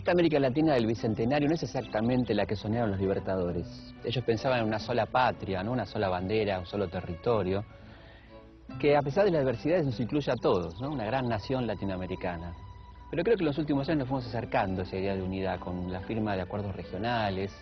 Esta América Latina del Bicentenario no es exactamente la que soñaron los libertadores. Ellos pensaban en una sola patria, ¿no? Una sola bandera, un solo territorio, que a pesar de las adversidades nos incluye a todos, ¿no? Una gran nación latinoamericana. Pero creo que en los últimos años nos fuimos acercando a esa idea de unidad con la firma de acuerdos regionales,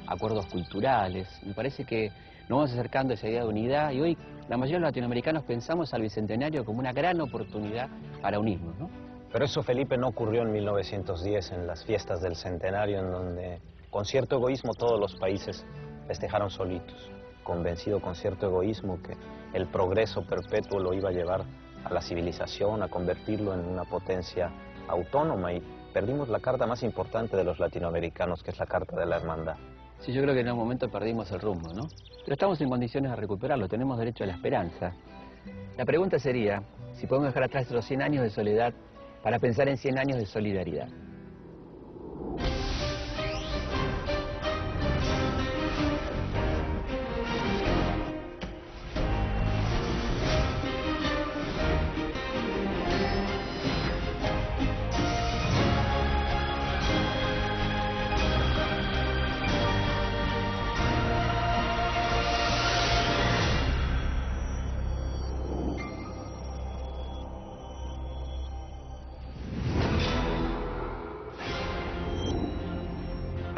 acuerdos culturales. Me parece que nos vamos acercando a esa idea de unidad y hoy la mayoría de los latinoamericanos pensamos al Bicentenario como una gran oportunidad para unirnos, ¿no? Pero eso, Felipe, no ocurrió en 1910, en las fiestas del Centenario, en donde con cierto egoísmo todos los países festejaron solitos, convencido con cierto egoísmo que el progreso perpetuo lo iba a llevar a la civilización, a convertirlo en una potencia autónoma, y perdimos la carta más importante de los latinoamericanos, que es la Carta de la Hermandad. Sí, yo creo que en un momento perdimos el rumbo, ¿no? Pero estamos en condiciones de recuperarlo, tenemos derecho a la esperanza. La pregunta sería si podemos dejar atrás los 100 años de soledad para pensar en 100 años de solidaridad.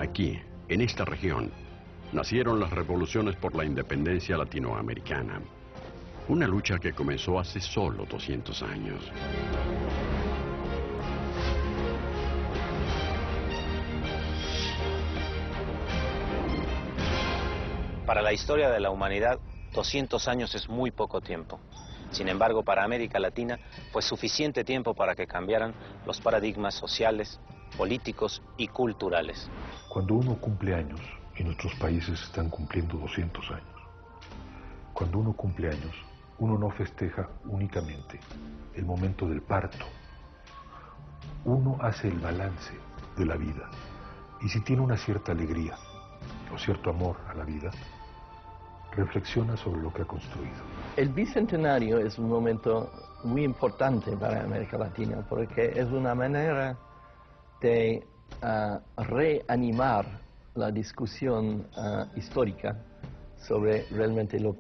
Aquí, en esta región, nacieron las revoluciones por la independencia latinoamericana. Una lucha que comenzó hace solo 200 años. Para la historia de la humanidad, 200 años es muy poco tiempo. Sin embargo, para América Latina fue suficiente tiempo para que cambiaran los paradigmas sociales, políticos y culturales. Cuando uno cumple años, y nuestros países están cumpliendo 200 años, cuando uno cumple años, uno no festeja únicamente el momento del parto. Uno hace el balance de la vida, y si tiene una cierta alegría o cierto amor a la vida, reflexiona sobre lo que ha construido. El Bicentenario es un momento muy importante para América Latina porque es una manera de reanimar la discusión histórica sobre realmente lo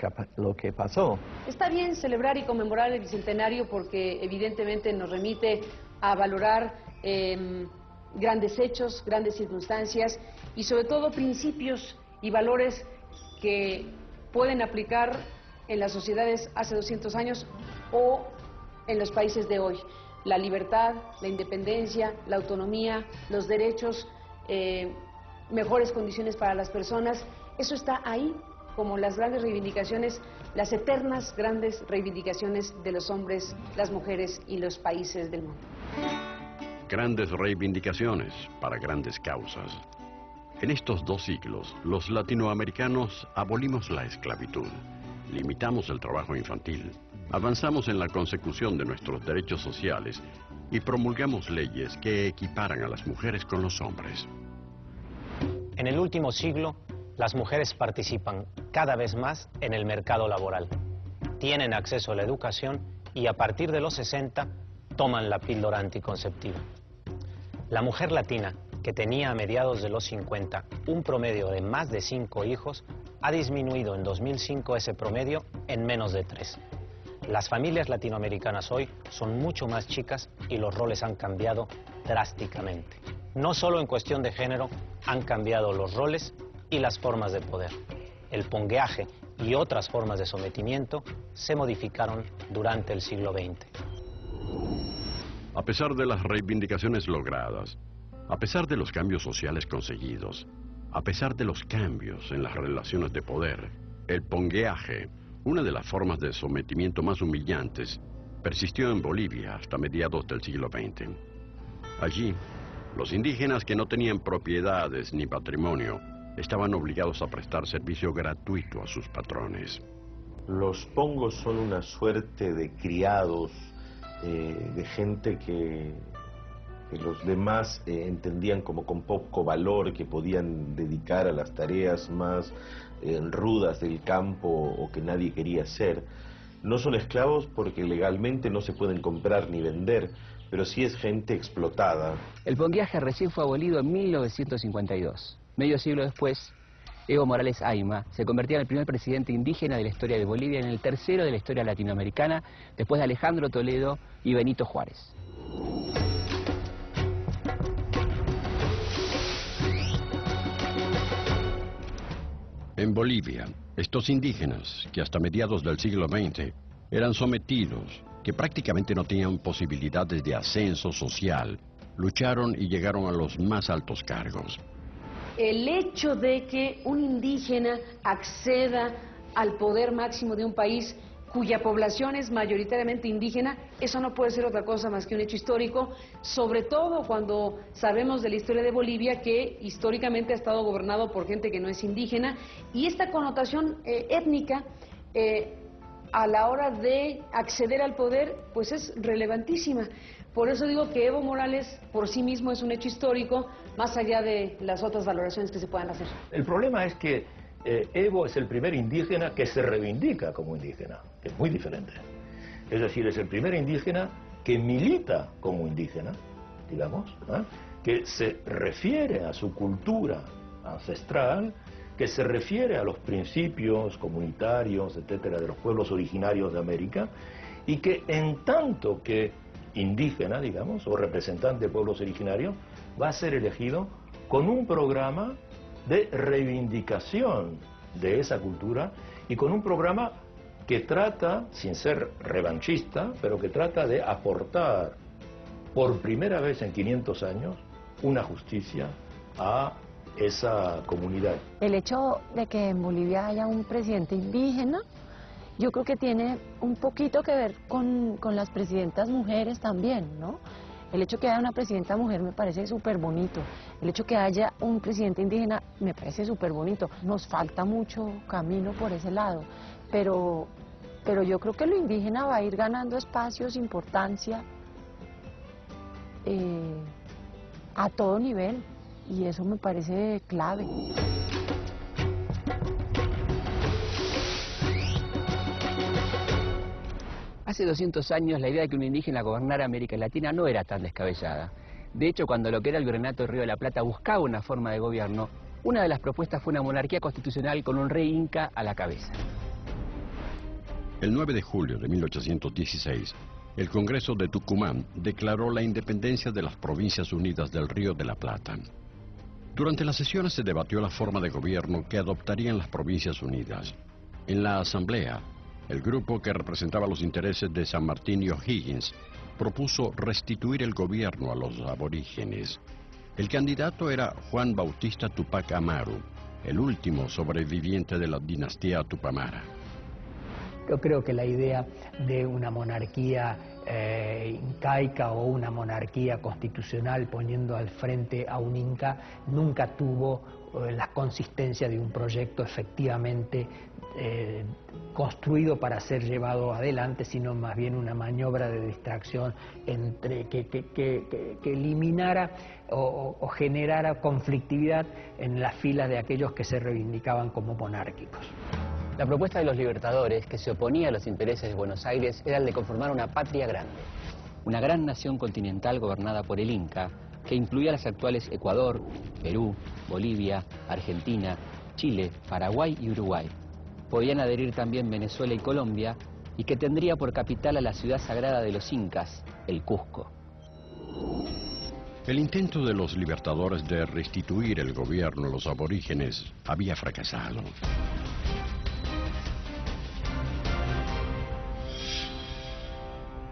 que pasó. Está bien celebrar y conmemorar el Bicentenario porque evidentemente nos remite a valorar grandes hechos, grandes circunstancias y sobre todo principios y valores que pueden aplicar en las sociedades hace 200 años o en los países de hoy. La libertad, la independencia, la autonomía, los derechos, mejores condiciones para las personas, eso está ahí como las grandes reivindicaciones, las eternas grandes reivindicaciones de los hombres, las mujeres y los países del mundo. Grandes reivindicaciones para grandes causas. En estos 2 siglos, los latinoamericanos abolimos la esclavitud, limitamos el trabajo infantil, avanzamos en la consecución de nuestros derechos sociales y promulgamos leyes que equiparan a las mujeres con los hombres. En el último siglo, las mujeres participan cada vez más en el mercado laboral, tienen acceso a la educación y a partir de los 60 toman la píldora anticonceptiva. La mujer latina, que tenía a mediados de los 50 un promedio de más de 5 hijos, ha disminuido en 2005 ese promedio en menos de 3. Las familias latinoamericanas hoy son mucho más chicas y los roles han cambiado drásticamente. No solo en cuestión de género, han cambiado los roles y las formas de poder. El pongueaje y otras formas de sometimiento se modificaron durante el siglo XX. A pesar de las reivindicaciones logradas, a pesar de los cambios sociales conseguidos, a pesar de los cambios en las relaciones de poder, el pongueaje, una de las formas de sometimiento más humillantes, persistió en Bolivia hasta mediados del siglo XX. Allí, los indígenas que no tenían propiedades ni patrimonio estaban obligados a prestar servicio gratuito a sus patrones. Los pongos son una suerte de criados, de gente que los demás entendían como con poco valor, que podían dedicar a las tareas más rudas del campo o que nadie quería hacer. No son esclavos porque legalmente no se pueden comprar ni vender, pero sí es gente explotada. El pongueaje recién fue abolido en 1952. Medio siglo después, Evo Morales Ayma se convertía en el primer presidente indígena de la historia de Bolivia y en el tercero de la historia latinoamericana, después de Alejandro Toledo y Benito Juárez. En Bolivia, estos indígenas, que hasta mediados del siglo XX eran sometidos, que prácticamente no tenían posibilidades de ascenso social, lucharon y llegaron a los más altos cargos. El hecho de que un indígena acceda al poder máximo de un país cuya población es mayoritariamente indígena, eso no puede ser otra cosa más que un hecho histórico, sobre todo cuando sabemos de la historia de Bolivia, que históricamente ha estado gobernado por gente que no es indígena, y esta connotación étnica a la hora de acceder al poder, pues es relevantísima. Por eso digo que Evo Morales por sí mismo es un hecho histórico, más allá de las otras valoraciones que se puedan hacer. El problema es que Evo es el primer indígena que se reivindica como indígena, que es muy diferente. Es decir, es el primer indígena que milita como indígena, digamos, ¿eh? Que se refiere a su cultura ancestral, que se refiere a los principios comunitarios, etcétera, de los pueblos originarios de América, y que en tanto que indígena, digamos, o representante de pueblos originarios, va a ser elegido con un programa de reivindicación de esa cultura y con un programa que trata, sin ser revanchista, pero que trata de aportar por primera vez en 500 años una justicia a esa comunidad. El hecho de que en Bolivia haya un presidente indígena, yo creo que tiene un poquito que ver con las presidentas mujeres también, ¿no? El hecho que haya una presidenta mujer me parece súper bonito. El hecho que haya un presidente indígena me parece súper bonito. Nos falta mucho camino por ese lado, pero yo creo que lo indígena va a ir ganando espacios, importancia, a todo nivel, y eso me parece clave. Hace 200 años la idea de que un indígena gobernara América Latina no era tan descabellada. De hecho, cuando lo que era el Virreinato del Río de la Plata buscaba una forma de gobierno, una de las propuestas fue una monarquía constitucional con un rey inca a la cabeza. El 9 de julio de 1816, el Congreso de Tucumán declaró la independencia de las Provincias Unidas del Río de la Plata. Durante las sesiones se debatió la forma de gobierno que adoptarían las Provincias Unidas. En la asamblea, el grupo que representaba los intereses de San Martín y O'Higgins propuso restituir el gobierno a los aborígenes. El candidato era Juan Bautista Tupac Amaru, el último sobreviviente de la dinastía Tupamara. Yo creo que la idea de una monarquía incaica o una monarquía constitucional poniendo al frente a un inca nunca tuvo la consistencia de un proyecto efectivamente construido para ser llevado adelante, sino más bien una maniobra de distracción que eliminara o generara conflictividad en las filas de aquellos que se reivindicaban como monárquicos. La propuesta de los libertadores, que se oponía a los intereses de Buenos Aires, era el de conformar una patria grande, una gran nación continental gobernada por el Inca, que incluía las actuales Ecuador, Perú, Bolivia, Argentina, Chile, Paraguay y Uruguay. Podían adherir también Venezuela y Colombia, y que tendría por capital a la ciudad sagrada de los incas, el Cusco. El intento de los libertadores de restituir el gobierno a los aborígenes había fracasado.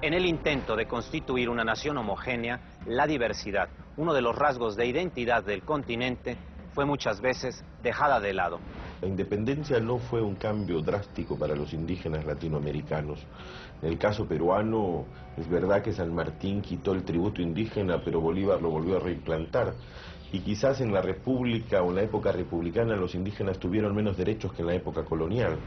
En el intento de constituir una nación homogénea, la diversidad, uno de los rasgos de identidad del continente, fue muchas veces dejada de lado. La independencia no fue un cambio drástico para los indígenas latinoamericanos. En el caso peruano, es verdad que San Martín quitó el tributo indígena, pero Bolívar lo volvió a reimplantar. Y quizás en la República o en la época republicana los indígenas tuvieron menos derechos que en la época colonial.